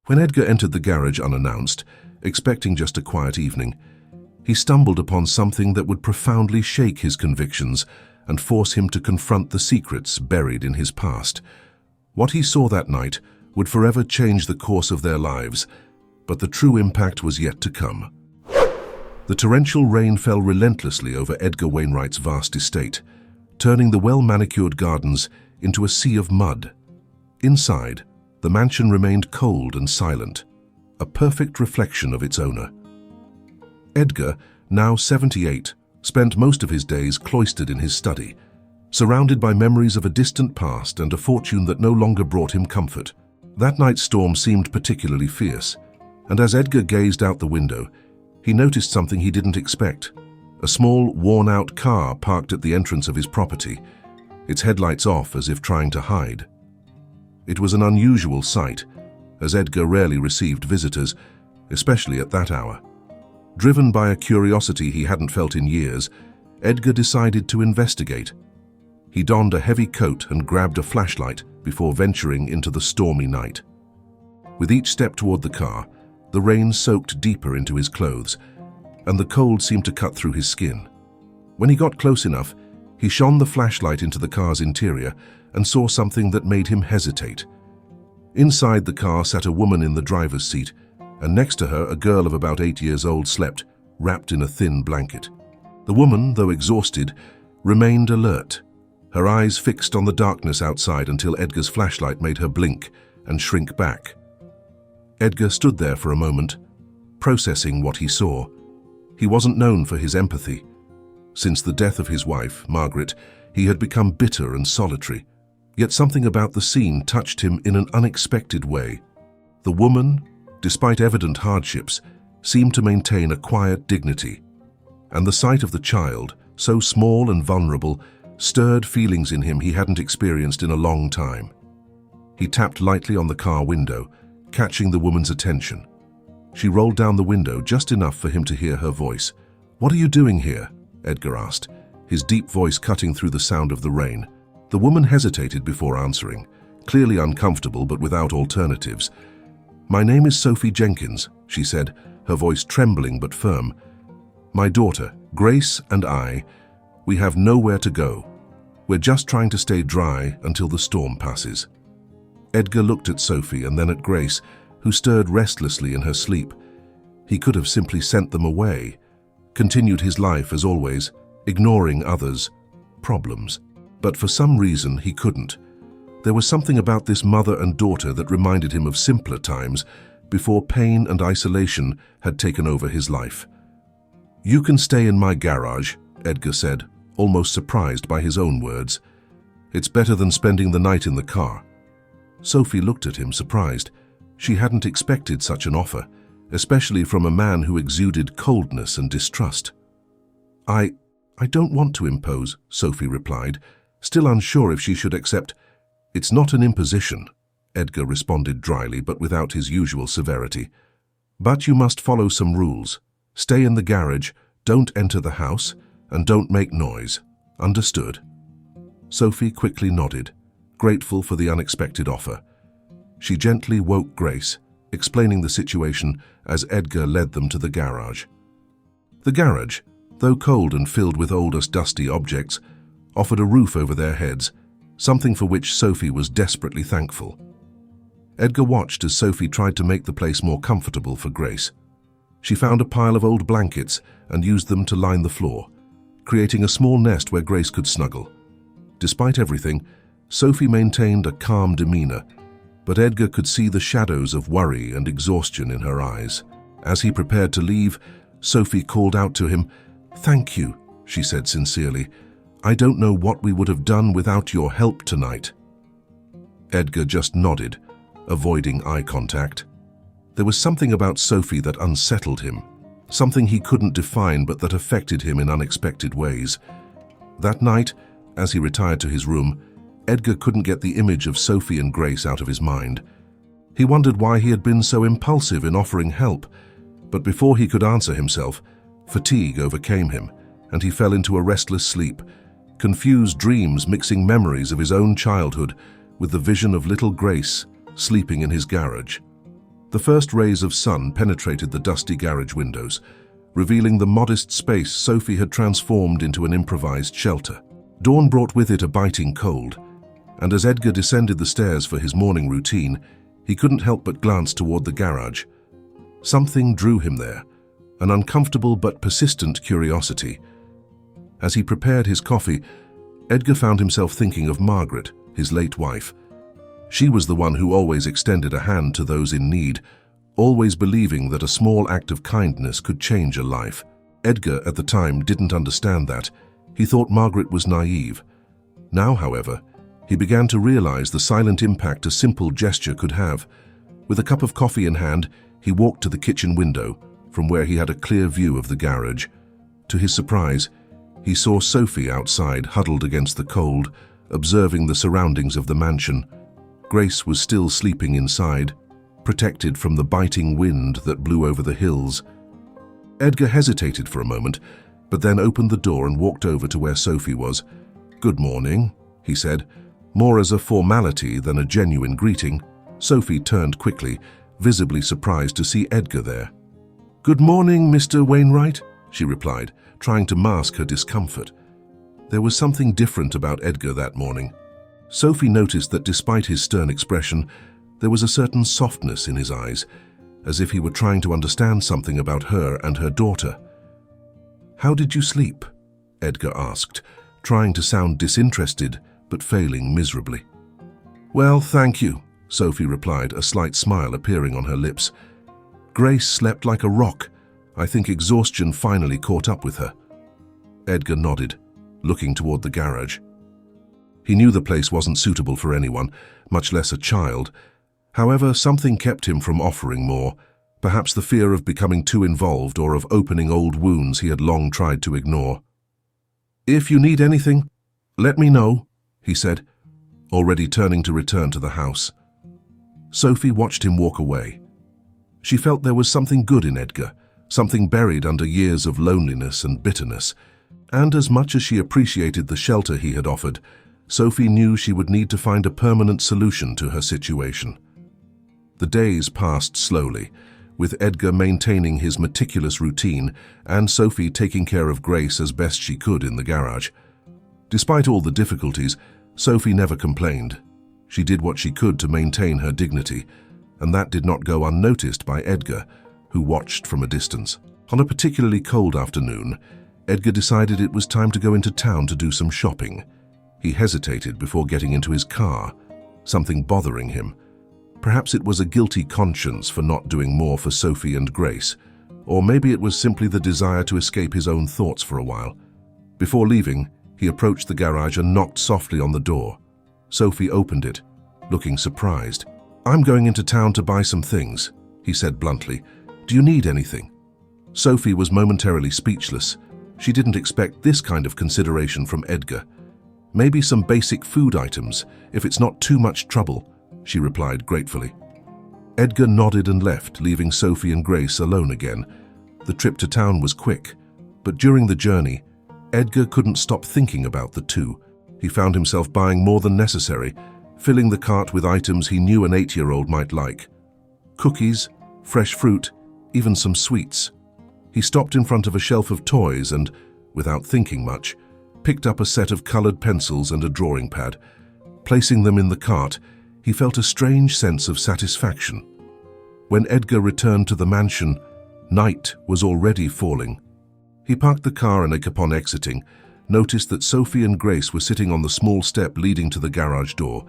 When Edgar entered the garage unannounced, expecting just a quiet evening, he stumbled upon something that would profoundly shake his convictions and force him to confront the secrets buried in his past. What he saw that night would forever change the course of their lives, but the true impact was yet to come. The torrential rain fell relentlessly over Edgar Wainwright's vast estate, turning the well-manicured gardens into a sea of mud. Inside, the mansion remained cold and silent, a perfect reflection of its owner. Edgar, now 78, spent most of his days cloistered in his study, surrounded by memories of a distant past and a fortune that no longer brought him comfort. That night's storm seemed particularly fierce, and as Edgar gazed out the window, he noticed something he didn't expect. A small, worn-out car parked at the entrance of his property, its headlights off as if trying to hide. It was an unusual sight, as Edgar rarely received visitors, especially at that hour. Driven by a curiosity he hadn't felt in years, Edgar decided to investigate. He donned a heavy coat and grabbed a flashlight before venturing into the stormy night. With each step toward the car, the rain soaked deeper into his clothes, and the cold seemed to cut through his skin. When he got close enough, he shone the flashlight into the car's interior and saw something that made him hesitate. Inside the car sat a woman in the driver's seat, and next to her a girl of about 8 years old slept, wrapped in a thin blanket. The woman, though exhausted, remained alert, her eyes fixed on the darkness outside until Edgar's flashlight made her blink and shrink back. Edgar stood there for a moment, processing what he saw. He wasn't known for his empathy. Since the death of his wife, Margaret, he had become bitter and solitary. Yet something about the scene touched him in an unexpected way. The woman, despite evident hardships, seemed to maintain a quiet dignity. And the sight of the child, so small and vulnerable, stirred feelings in him he hadn't experienced in a long time. He tapped lightly on the car window, catching the woman's attention. She rolled down the window just enough for him to hear her voice. "What are you doing here?" Edgar asked, his deep voice cutting through the sound of the rain. The woman hesitated before answering, clearly uncomfortable but without alternatives. "My name is Sophie Jenkins," she said, her voice trembling but firm. "My daughter, Grace, and we have nowhere to go. We're just trying to stay dry until the storm passes." Edgar looked at Sophie and then at Grace, who stirred restlessly in her sleep. He could have simply sent them away, continued his life as always, ignoring others' problems. But for some reason he couldn't. There was something about this mother and daughter that reminded him of simpler times, before pain and isolation had taken over his life. "You can stay in my garage," Edgar said, almost surprised by his own words. "It's better than spending the night in the car." Sophie looked at him, surprised. She hadn't expected such an offer, especially from a man who exuded coldness and distrust. I don't want to impose," Sophie replied, still unsure if she should accept. "It's not an imposition," Edgar responded dryly but without his usual severity. "But you must follow some rules. Stay in the garage, don't enter the house, and don't make noise. Understood?" Sophie quickly nodded, grateful for the unexpected offer. She gently woke Grace, explaining the situation as Edgar led them to the garage. The garage, though cold and filled with old dusty objects, offered a roof over their heads, something for which Sophie was desperately thankful. Edgar watched as Sophie tried to make the place more comfortable for Grace. She found a pile of old blankets and used them to line the floor, creating a small nest where Grace could snuggle. Despite everything, Sophie maintained a calm demeanor, but Edgar could see the shadows of worry and exhaustion in her eyes. As he prepared to leave, Sophie called out to him. "Thank you," she said sincerely. "I don't know what we would have done without your help tonight." Edgar just nodded, avoiding eye contact. There was something about Sophie that unsettled him, something he couldn't define but that affected him in unexpected ways. That night, as he retired to his room, Edgar couldn't get the image of Sophie and Grace out of his mind. He wondered why he had been so impulsive in offering help, but before he could answer himself, fatigue overcame him, and he fell into a restless sleep, confused dreams mixing memories of his own childhood with the vision of little Grace sleeping in his garage. The first rays of sun penetrated the dusty garage windows, revealing the modest space Sophie had transformed into an improvised shelter. Dawn brought with it a biting cold, and as Edgar descended the stairs for his morning routine, he couldn't help but glance toward the garage. Something drew him there, an uncomfortable but persistent curiosity. As he prepared his coffee, Edgar found himself thinking of Margaret, his late wife. She was the one who always extended a hand to those in need, always believing that a small act of kindness could change a life. Edgar, at the time, didn't understand that. He thought Margaret was naive. Now, however, he began to realize the silent impact a simple gesture could have. With a cup of coffee in hand, he walked to the kitchen window, from where he had a clear view of the garage. To his surprise, he saw Sophie outside, huddled against the cold, observing the surroundings of the mansion. Grace was still sleeping inside, protected from the biting wind that blew over the hills. Edgar hesitated for a moment, but then opened the door and walked over to where Sophie was. "Good morning," he said, more as a formality than a genuine greeting. Sophie turned quickly, visibly surprised to see Edgar there. "Good morning, Mr. Wainwright," she replied, trying to mask her discomfort. There was something different about Edgar that morning. Sophie noticed that despite his stern expression, there was a certain softness in his eyes, as if he were trying to understand something about her and her daughter. "How did you sleep?" Edgar asked, trying to sound disinterested, but failing miserably. "Well, thank you," Sophie replied, a slight smile appearing on her lips. "Grace slept like a rock. I think exhaustion finally caught up with her." Edgar nodded, looking toward the garage. He knew the place wasn't suitable for anyone, much less a child. However, something kept him from offering more, perhaps the fear of becoming too involved or of opening old wounds he had long tried to ignore. "If you need anything, let me know," he said, already turning to return to the house. Sophie watched him walk away. She felt there was something good in Edgar, something buried under years of loneliness and bitterness, and as much as she appreciated the shelter he had offered, Sophie knew she would need to find a permanent solution to her situation. The days passed slowly, with Edgar maintaining his meticulous routine and Sophie taking care of Grace as best she could in the garage. Despite all the difficulties, Sophie never complained. She did what she could to maintain her dignity, and that did not go unnoticed by Edgar, who watched from a distance. On a particularly cold afternoon, Edgar decided it was time to go into town to do some shopping. He hesitated before getting into his car, something bothering him. Perhaps it was a guilty conscience for not doing more for Sophie and Grace, or maybe it was simply the desire to escape his own thoughts for a while. Before leaving, he approached the garage and knocked softly on the door. Sophie opened it, looking surprised. "I'm going into town to buy some things," he said bluntly. "Do you need anything?" Sophie was momentarily speechless. She didn't expect this kind of consideration from Edgar. "Maybe some basic food items, if it's not too much trouble," she replied gratefully. Edgar nodded and left, leaving Sophie and Grace alone again. The trip to town was quick, but during the journey, Edgar couldn't stop thinking about the two. He found himself buying more than necessary, filling the cart with items he knew an 8-year-old might like. Cookies, fresh fruit, even some sweets. He stopped in front of a shelf of toys and, without thinking much, picked up a set of colored pencils and a drawing pad. Placing them in the cart, he felt a strange sense of satisfaction. When Edgar returned to the mansion, night was already falling. He parked the car and upon exiting, noticed that Sophie and Grace were sitting on the small step leading to the garage door.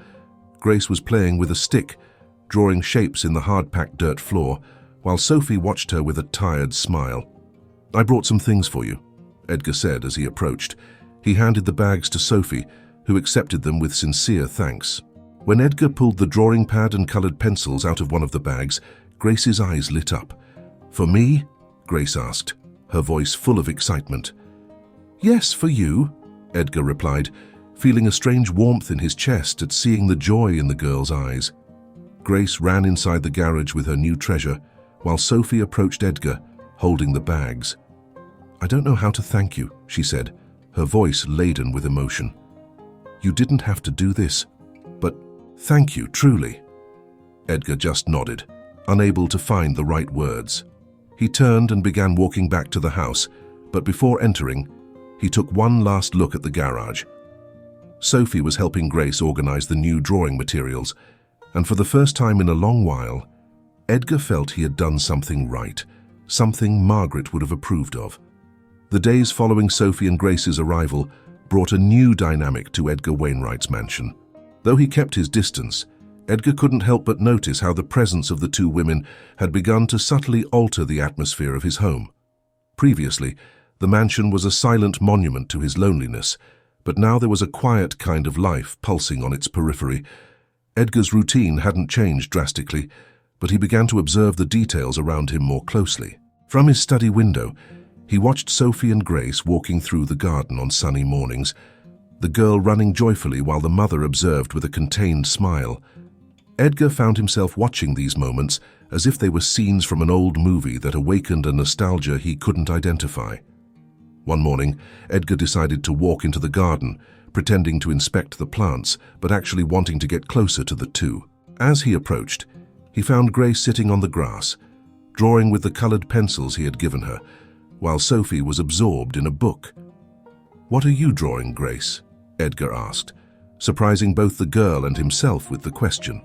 Grace was playing with a stick, drawing shapes in the hard-packed dirt floor, while Sophie watched her with a tired smile. "I brought some things for you," Edgar said as he approached. He handed the bags to Sophie, who accepted them with sincere thanks. When Edgar pulled the drawing pad and colored pencils out of one of the bags, Grace's eyes lit up. "For me?" Grace asked, her voice full of excitement. "Yes, for you," Edgar replied, feeling a strange warmth in his chest at seeing the joy in the girl's eyes. Grace ran inside the garage with her new treasure, while Sophie approached Edgar, holding the bags. "I don't know how to thank you," she said, her voice laden with emotion. "You didn't have to do this, but thank you, truly." Edgar just nodded, unable to find the right words. He turned and began walking back to the house, but before entering, he took one last look at the garage. Sophie was helping Grace organize the new drawing materials, and for the first time in a long while, Edgar felt he had done something right, something Margaret would have approved of. The days following Sophie and Grace's arrival brought a new dynamic to Edgar Wainwright's mansion. Though he kept his distance, Edgar couldn't help but notice how the presence of the two women had begun to subtly alter the atmosphere of his home. Previously, the mansion was a silent monument to his loneliness, but now there was a quiet kind of life pulsing on its periphery. Edgar's routine hadn't changed drastically, but he began to observe the details around him more closely. From his study window, he watched Sophie and Grace walking through the garden on sunny mornings, the girl running joyfully while the mother observed with a contained smile. Edgar found himself watching these moments as if they were scenes from an old movie that awakened a nostalgia he couldn't identify. One morning, Edgar decided to walk into the garden, pretending to inspect the plants, but actually wanting to get closer to the two. As he approached, he found Grace sitting on the grass, drawing with the colored pencils he had given her, while Sophie was absorbed in a book. "What are you drawing, Grace?" Edgar asked, surprising both the girl and himself with the question.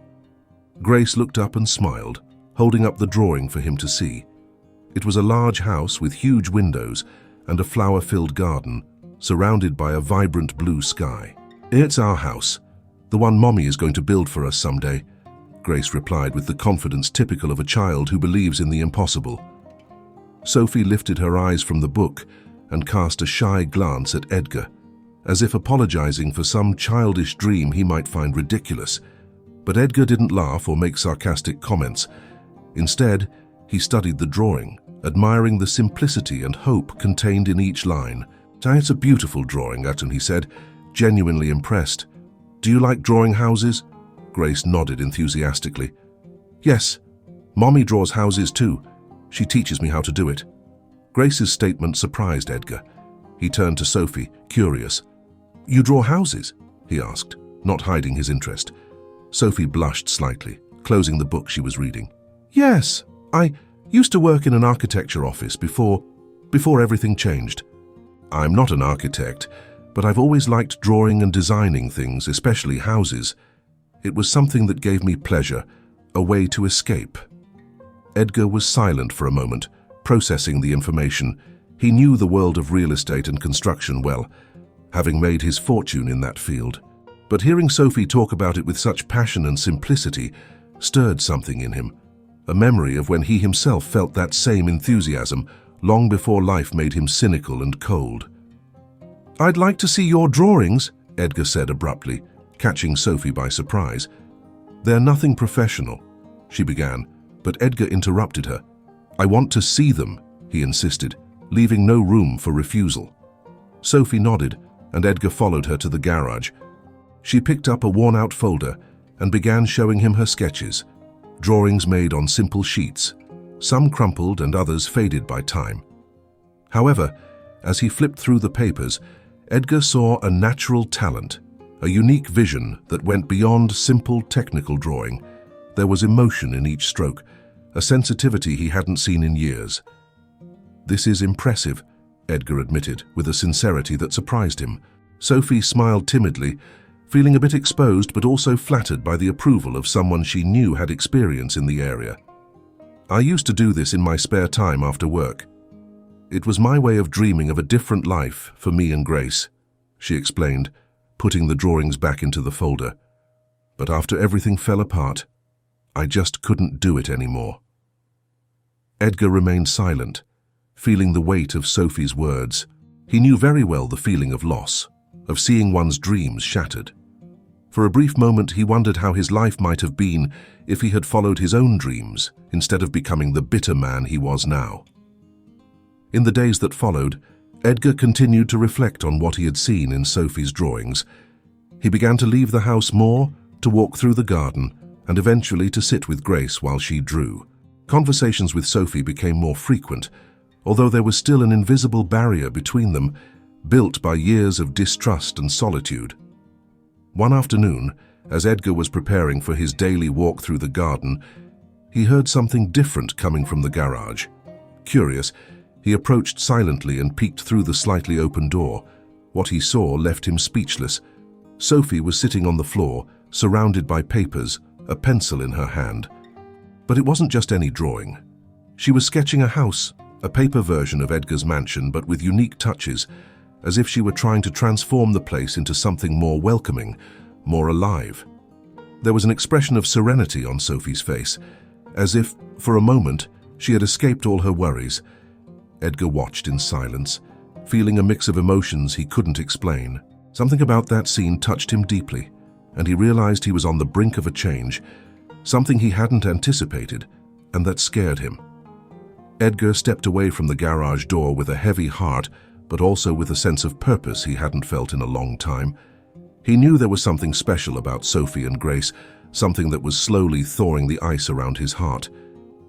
Grace looked up and smiled, holding up the drawing for him to see. It was a large house with huge windows and a flower-filled garden, surrounded by a vibrant blue sky. "It's our house, the one Mommy is going to build for us someday," Grace replied with the confidence typical of a child who believes in the impossible. Sophie lifted her eyes from the book and cast a shy glance at Edgar, as if apologizing for some childish dream he might find ridiculous. But Edgar didn't laugh or make sarcastic comments. Instead, he studied the drawing, admiring the simplicity and hope contained in each line. "It's a beautiful drawing, Unan," he said, genuinely impressed. "Do you like drawing houses?" Grace nodded enthusiastically. "Yes, Mommy draws houses too. She teaches me how to do it." Grace's statement surprised Edgar. He turned to Sophie, curious. "You draw houses?" he asked, not hiding his interest. Sophie blushed slightly, closing the book she was reading. "Yes, I used to work in an architecture office before everything changed. I'm not an architect, but I've always liked drawing and designing things, especially houses. It was something that gave me pleasure, a way to escape." Edgar was silent for a moment, processing the information. He knew the world of real estate and construction well, having made his fortune in that field. But hearing Sophie talk about it with such passion and simplicity stirred something in him, a memory of when he himself felt that same enthusiasm long before life made him cynical and cold. "I'd like to see your drawings," Edgar said abruptly, catching Sophie by surprise. "They're nothing professional," she began, but Edgar interrupted her. "I want to see them," he insisted, leaving no room for refusal. Sophie nodded, and Edgar followed her to the garage. She picked up a worn-out folder and began showing him her sketches, drawings made on simple sheets, some crumpled and others faded by time. However, as he flipped through the papers, Edgar saw a natural talent, a unique vision that went beyond simple technical drawing. There was emotion in each stroke, a sensitivity he hadn't seen in years. "This is impressive," Edgar admitted, with a sincerity that surprised him. Sophie smiled timidly, feeling a bit exposed but also flattered by the approval of someone she knew had experience in the area. "I used to do this in my spare time after work. It was my way of dreaming of a different life for me and Grace," she explained, putting the drawings back into the folder. "But after everything fell apart, I just couldn't do it anymore." Edgar remained silent, feeling the weight of Sophie's words. He knew very well the feeling of loss, of seeing one's dreams shattered. For a brief moment, he wondered how his life might have been if he had followed his own dreams instead of becoming the bitter man he was now. In the days that followed, Edgar continued to reflect on what he had seen in Sophie's drawings. He began to leave the house more, to walk through the garden, and eventually to sit with Grace while she drew. Conversations with Sophie became more frequent, although there was still an invisible barrier between them, built by years of distrust and solitude. One afternoon, as Edgar was preparing for his daily walk through the garden, He heard something different coming from the garage. Curious, he approached silently and peeked through the slightly open door. What he saw left him speechless. Sophie was sitting on the floor, surrounded by papers, a pencil in her hand. But it wasn't just any drawing. She was sketching a house, a paper version of Edgar's mansion, but with unique touches, as if she were trying to transform the place into something more welcoming, more alive. There was an expression of serenity on Sophie's face, as if, for a moment, she had escaped all her worries. Edgar watched in silence, feeling a mix of emotions he couldn't explain. Something about that scene touched him deeply, and he realized he was on the brink of a change, something he hadn't anticipated, and that scared him. Edgar stepped away from the garage door with a heavy heart, but also with a sense of purpose he hadn't felt in a long time. He knew there was something special about Sophie and Grace, something that was slowly thawing the ice around his heart.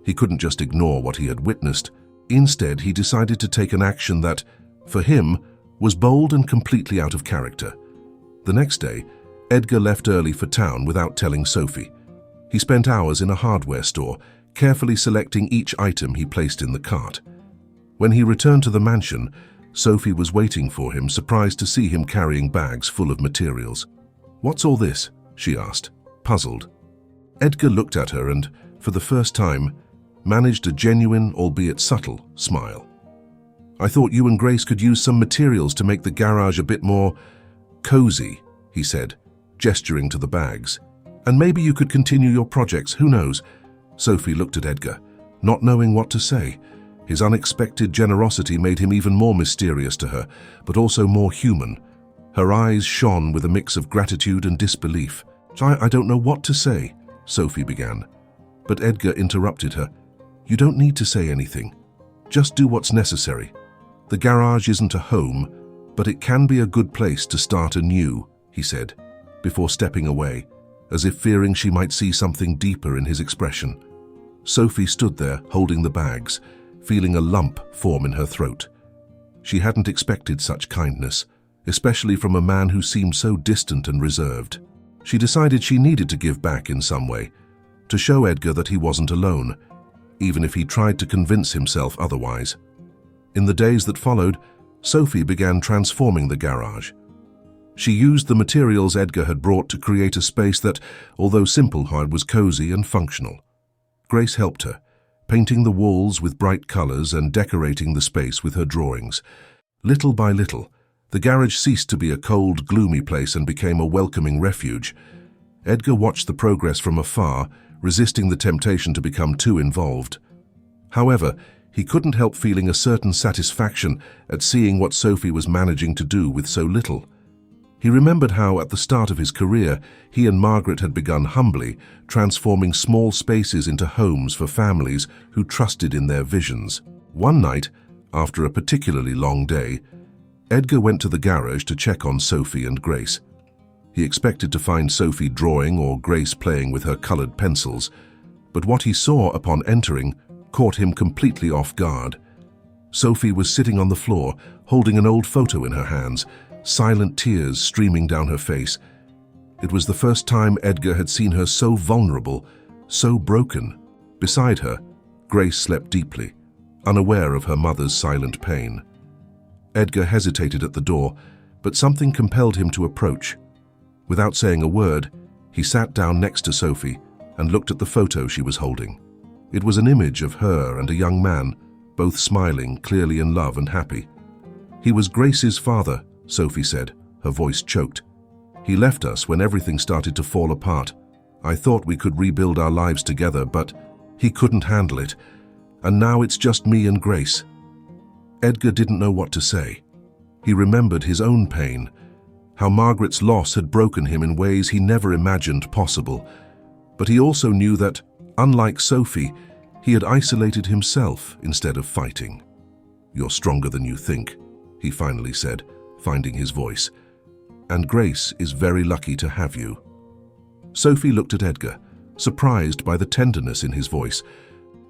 He couldn't just ignore what he had witnessed. Instead, he decided to take an action that, for him, was bold and completely out of character. The next day, Edgar left early for town without telling Sophie. He spent hours in a hardware store, carefully selecting each item he placed in the cart. When he returned to the mansion, Sophie was waiting for him, surprised to see him carrying bags full of materials. "What's all this?" she asked, puzzled. Edgar looked at her and, for the first time, managed a genuine, albeit subtle, smile. "I thought you and Grace could use some materials to make the garage a bit more cozy," he said, gesturing to the bags. "And maybe you could continue your projects, who knows?" Sophie looked at Edgar, not knowing what to say. His unexpected generosity made him even more mysterious to her, but also more human. Her eyes shone with a mix of gratitude and disbelief. I don't know what to say," Sophie began. But Edgar interrupted her. "You don't need to say anything. Just do what's necessary. The garage isn't a home, but it can be a good place to start anew," he said, before stepping away, as if fearing she might see something deeper in his expression. Sophie stood there, holding the bags, feeling a lump form in her throat. She hadn't expected such kindness, especially from a man who seemed so distant and reserved. She decided she needed to give back in some way, to show Edgar that he wasn't alone, even if he tried to convince himself otherwise. In the days that followed, Sophie began transforming the garage. She used the materials Edgar had brought to create a space that, although simple, was cozy and functional. Grace helped her, painting the walls with bright colors and decorating the space with her drawings. Little by little, the garage ceased to be a cold, gloomy place and became a welcoming refuge. Edgar watched the progress from afar, resisting the temptation to become too involved. However, he couldn't help feeling a certain satisfaction at seeing what Sophie was managing to do with so little. He remembered how, at the start of his career, he and Margaret had begun humbly, transforming small spaces into homes for families who trusted in their visions. One night, after a particularly long day, Edgar went to the garage to check on Sophie and Grace. He expected to find Sophie drawing or Grace playing with her colored pencils, but what he saw upon entering caught him completely off guard. Sophie was sitting on the floor, holding an old photo in her hands, silent tears streaming down her face. It was the first time Edgar had seen her so vulnerable, so broken. Beside her, Grace slept deeply, unaware of her mother's silent pain. Edgar hesitated at the door, but something compelled him to approach. Without saying a word, he sat down next to Sophie and looked at the photo she was holding. It was an image of her and a young man, both smiling, clearly in love and happy. "He was Grace's father," Sophie said, her voice choked. "He left us when everything started to fall apart. I thought we could rebuild our lives together, but he couldn't handle it, and now it's just me and Grace." Edgar didn't know what to say. He remembered his own pain, how Margaret's loss had broken him in ways he never imagined possible. But he also knew that, unlike Sophie, he had isolated himself instead of fighting. "You're stronger than you think," he finally said, finding his voice. "And Grace is very lucky to have you." Sophie looked at Edgar, surprised by the tenderness in his voice.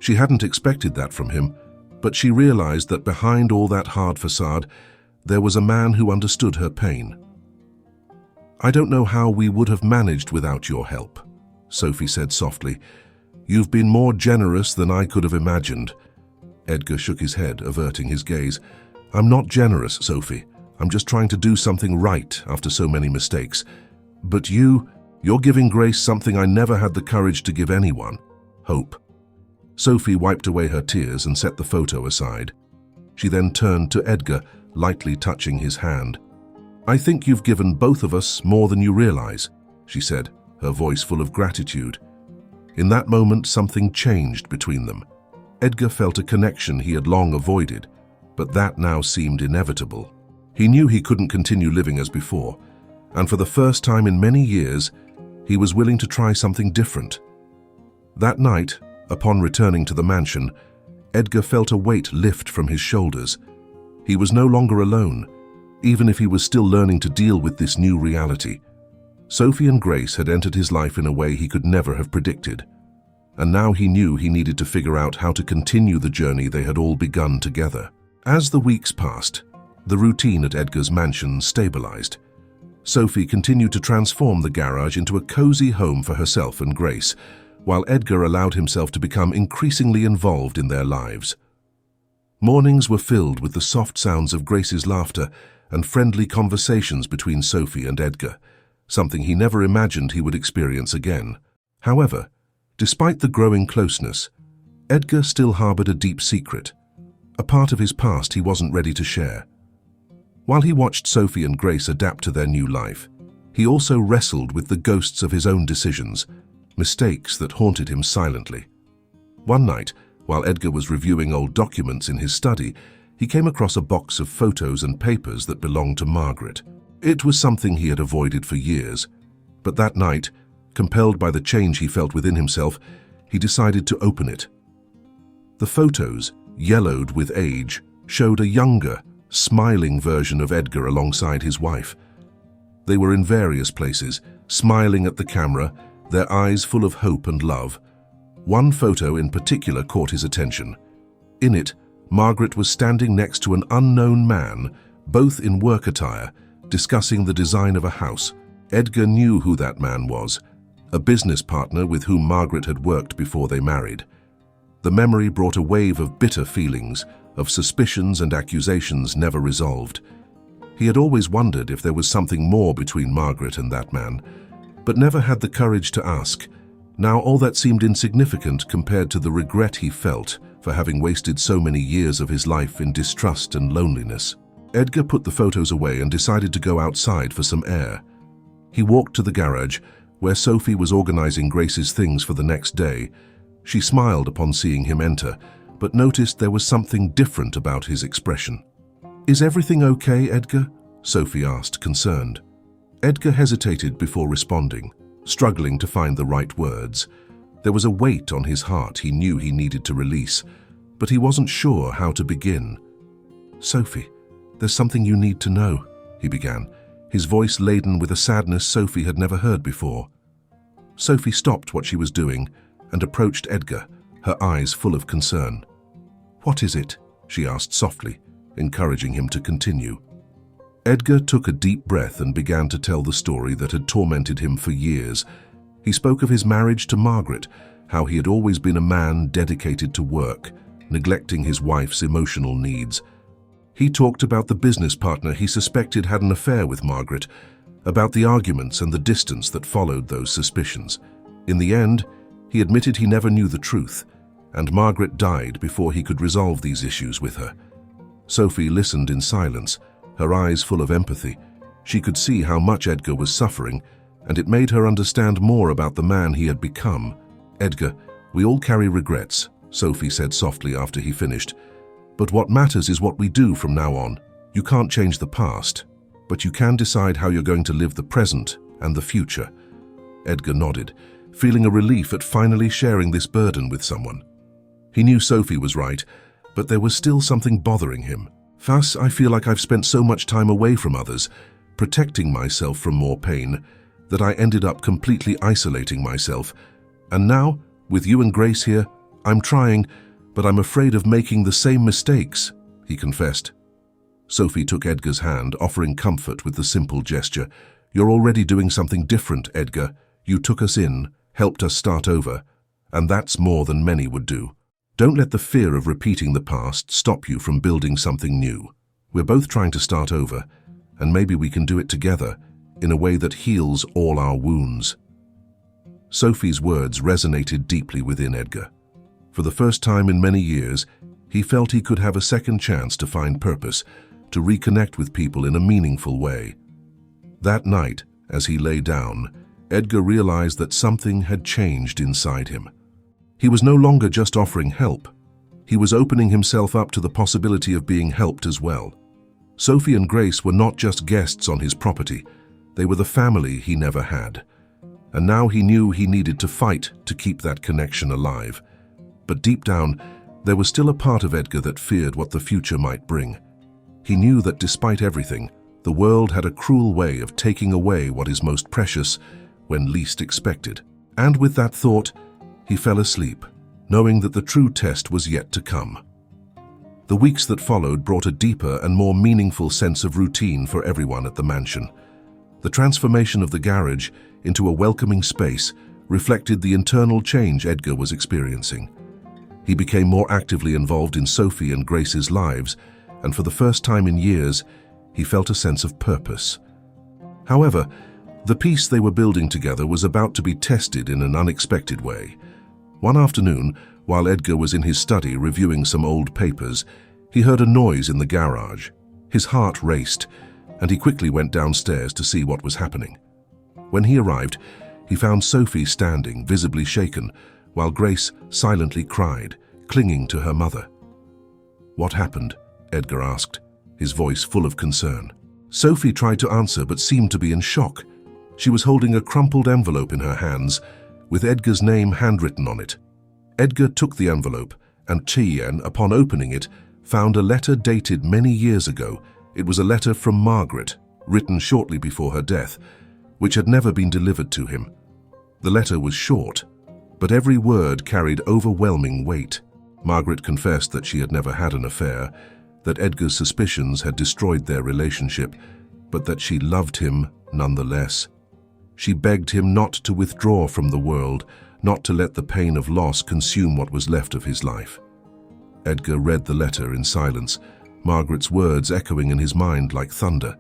She hadn't expected that from him, but she realized that behind all that hard facade, there was a man who understood her pain. "I don't know how we would have managed without your help," Sophie said softly. You've been more generous than I could have imagined." Edgar shook his head, averting his gaze. "I'm not generous, Sophie. I'm just trying to do something right after so many mistakes. But you're giving Grace something I never had the courage to give anyone: hope." Sophie wiped away her tears and set the photo aside. She then turned to Edgar, lightly touching his hand. "I think you've given both of us more than you realize," she said, her voice full of gratitude. In that moment, something changed between them. Edgar felt a connection he had long avoided, but that now seemed inevitable. He knew he couldn't continue living as before, and for the first time in many years, he was willing to try something different. That night, upon returning to the mansion, Edgar felt a weight lift from his shoulders. He was no longer alone, even if he was still learning to deal with this new reality. Sophie and Grace had entered his life in a way he could never have predicted, and now he knew he needed to figure out how to continue the journey they had all begun together. As the weeks passed, the routine at Edgar's mansion stabilized. Sophie continued to transform the garage into a cozy home for herself and Grace, while Edgar allowed himself to become increasingly involved in their lives. Mornings were filled with the soft sounds of Grace's laughter and friendly conversations between Sophie and Edgar, something he never imagined he would experience again. However, despite the growing closeness, Edgar still harbored a deep secret, a part of his past he wasn't ready to share. While he watched Sophie and Grace adapt to their new life, he also wrestled with the ghosts of his own decisions, mistakes that haunted him silently. One night, while Edgar was reviewing old documents in his study, he came across a box of photos and papers that belonged to Margaret. It was something he had avoided for years, but that night, compelled by the change he felt within himself, he decided to open it. The photos, yellowed with age, showed a younger, smiling version of Edgar alongside his wife. They were in various places, smiling at the camera, their eyes full of hope and love. One photo in particular caught his attention. In it, Margaret was standing next to an unknown man, both in work attire, discussing the design of a house. Edgar knew who that man was, a business partner with whom Margaret had worked before they married. The memory brought a wave of bitter feelings, of suspicions and accusations never resolved. He had always wondered if there was something more between Margaret and that man, but never had the courage to ask. Now all that seemed insignificant compared to the regret he felt for having wasted so many years of his life in distrust and loneliness. Edgar put the photos away and decided to go outside for some air. He walked to the garage, where Sophie was organizing Grace's things for the next day. She smiled upon seeing him enter, but noticed there was something different about his expression. "Is everything okay, Edgar?" Sophie asked, concerned. Edgar hesitated before responding, struggling to find the right words. There was a weight on his heart he knew he needed to release, but he wasn't sure how to begin. "Sophie, there's something you need to know," he began, his voice laden with a sadness Sophie had never heard before. Sophie stopped what she was doing and approached Edgar, her eyes full of concern. "What is it?" she asked softly, encouraging him to continue. Edgar took a deep breath and began to tell the story that had tormented him for years. He spoke of his marriage to Margaret, how he had always been a man dedicated to work, neglecting his wife's emotional needs. He talked about the business partner he suspected had an affair with Margaret, about the arguments and the distance that followed those suspicions. In the end, he admitted he never knew the truth, and Margaret died before he could resolve these issues with her. Sophie listened in silence, her eyes full of empathy. She could see how much Edgar was suffering, and it made her understand more about the man he had become. "Edgar, we all carry regrets," Sophie said softly after he finished. "But what matters is what we do from now on. You can't change the past, but you can decide how you're going to live the present and the future." Edgar nodded, feeling a relief at finally sharing this burden with someone. He knew Sophie was right, but there was still something bothering him. "Thus, I feel like I've spent so much time away from others, protecting myself from more pain, that I ended up completely isolating myself. And now, with you and Grace here, I'm trying, but I'm afraid of making the same mistakes," he confessed. Sophie took Edgar's hand, offering comfort with the simple gesture. "You're already doing something different, Edgar. You took us in, helped us start over. And that's more than many would do. Don't let the fear of repeating the past stop you from building something new. We're both trying to start over, and maybe we can do it together in a way that heals all our wounds. Sophie's words resonated deeply within Edgar. For the first time in many years, he felt he could have a second chance to find purpose, to reconnect with people in a meaningful way. That night, as he lay down, Edgar realized that something had changed inside him. He was no longer just offering help. He was opening himself up to the possibility of being helped as well. Sophie and Grace were not just guests on his property. They were the family he never had. And now he knew he needed to fight to keep that connection alive. But deep down, there was still a part of Edgar that feared what the future might bring. He knew that despite everything, the world had a cruel way of taking away what is most precious when least expected. And with that thought, he fell asleep, knowing that the true test was yet to come. The weeks that followed brought a deeper and more meaningful sense of routine for everyone at the mansion. The transformation of the garage into a welcoming space reflected the internal change Edgar was experiencing. He became more actively involved in Sophie and Grace's lives, and for the first time in years, he felt a sense of purpose. However, the peace they were building together was about to be tested in an unexpected way. One afternoon, while Edgar was in his study reviewing some old papers, he heard a noise in the garage. His heart raced, and he quickly went downstairs to see what was happening. When he arrived, he found Sophie standing, visibly shaken, while Grace silently cried, clinging to her mother. "What happened?" Edgar asked, his voice full of concern. Sophie tried to answer but seemed to be in shock. She was holding a crumpled envelope in her hands, with Edgar's name handwritten on it. Edgar took the envelope, and Cheyenne, upon opening it, found a letter dated many years ago. It was a letter from Margaret, written shortly before her death, which had never been delivered to him. The letter was short, but every word carried overwhelming weight. Margaret confessed that she had never had an affair, that Edgar's suspicions had destroyed their relationship, but that she loved him nonetheless. She begged him not to withdraw from the world, not to let the pain of loss consume what was left of his life. Edgar read the letter in silence, Margaret's words echoing in his mind like thunder.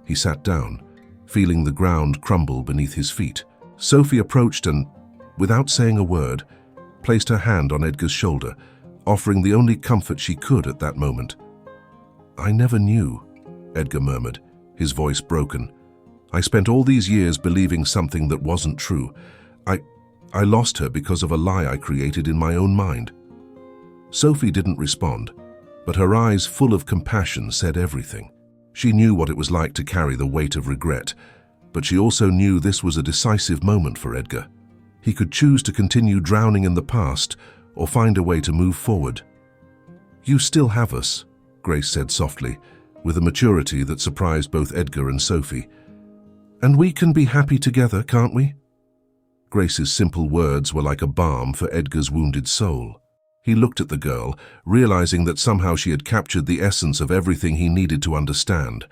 He sat down, feeling the ground crumble beneath his feet. Sophie approached and, without saying a word, placed her hand on Edgar's shoulder, offering the only comfort she could at that moment. "I never knew," Edgar murmured, his voice broken. "I spent all these years believing something that wasn't true. I lost her because of a lie I created in my own mind." Sophie didn't respond, but her eyes full of compassion said everything. She knew what it was like to carry the weight of regret, but she also knew this was a decisive moment for Edgar. He could choose to continue drowning in the past or find a way to move forward. "You still have us," Grace said softly, with a maturity that surprised both Edgar and Sophie. "And we can be happy together, can't we?" Grace's simple words were like a balm for Edgar's wounded soul. He looked at the girl, realizing that somehow she had captured the essence of everything he needed to understand.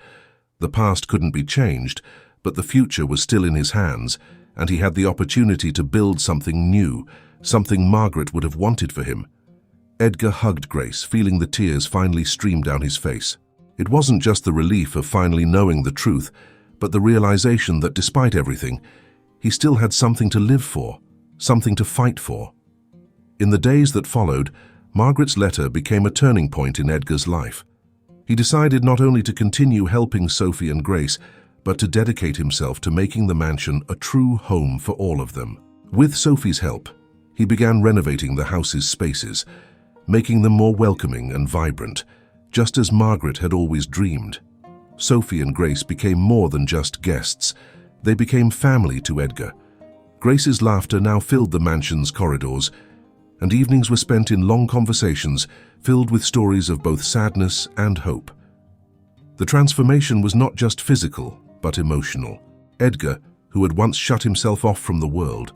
The past couldn't be changed, but the future was still in his hands, and he had the opportunity to build something new, something Margaret would have wanted for him. Edgar hugged Grace, feeling the tears finally stream down his face. It wasn't just the relief of finally knowing the truth, but the realization that despite everything, he still had something to live for, something to fight for. In the days that followed, Margaret's letter became a turning point in Edgar's life. He decided not only to continue helping Sophie and Grace, but to dedicate himself to making the mansion a true home for all of them. With Sophie's help, he began renovating the house's spaces, making them more welcoming and vibrant, just as Margaret had always dreamed. Sophie and Grace became more than just guests. They became family to Edgar. Grace's laughter now filled the mansion's corridors, and evenings were spent in long conversations filled with stories of both sadness and hope. The transformation was not just physical, but emotional. Edgar, who had once shut himself off from the world,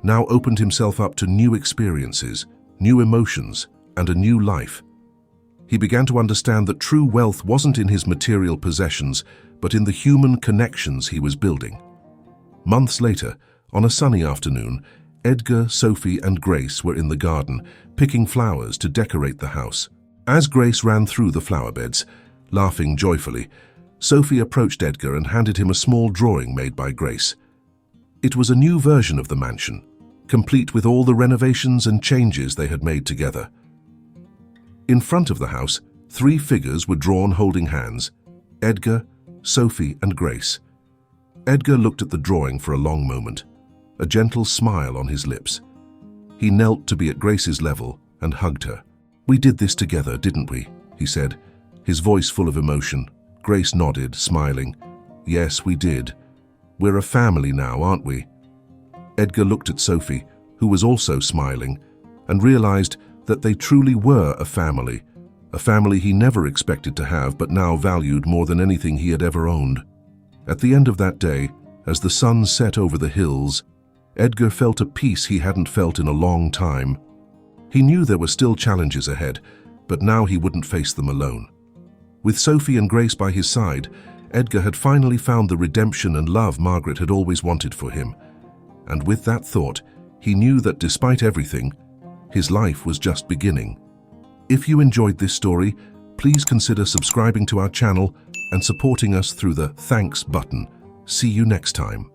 now opened himself up to new experiences, new emotions, and a new life. He began to understand that true wealth wasn't in his material possessions, but in the human connections he was building. Months later, on a sunny afternoon, Edgar, Sophie, and Grace were in the garden, picking flowers to decorate the house. As Grace ran through the flower beds, laughing joyfully, Sophie approached Edgar and handed him a small drawing made by Grace. It was a new version of the mansion, complete with all the renovations and changes they had made together. In front of the house, 3 figures were drawn holding hands: Edgar, Sophie, and Grace. Edgar looked at the drawing for a long moment, a gentle smile on his lips. He knelt to be at Grace's level and hugged her. "We did this together, didn't we?" he said, his voice full of emotion. Grace nodded, smiling. "Yes, we did. We're a family now, aren't we?" Edgar looked at Sophie, who was also smiling, and realized that they truly were a family he never expected to have but now valued more than anything he had ever owned. At the end of that day, as the sun set over the hills, Edgar felt a peace he hadn't felt in a long time. He knew there were still challenges ahead, but now he wouldn't face them alone. With Sophie and Grace by his side, Edgar had finally found the redemption and love Margaret had always wanted for him. And with that thought, he knew that despite everything, his life was just beginning. If you enjoyed this story, please consider subscribing to our channel and supporting us through the thanks button. See you next time.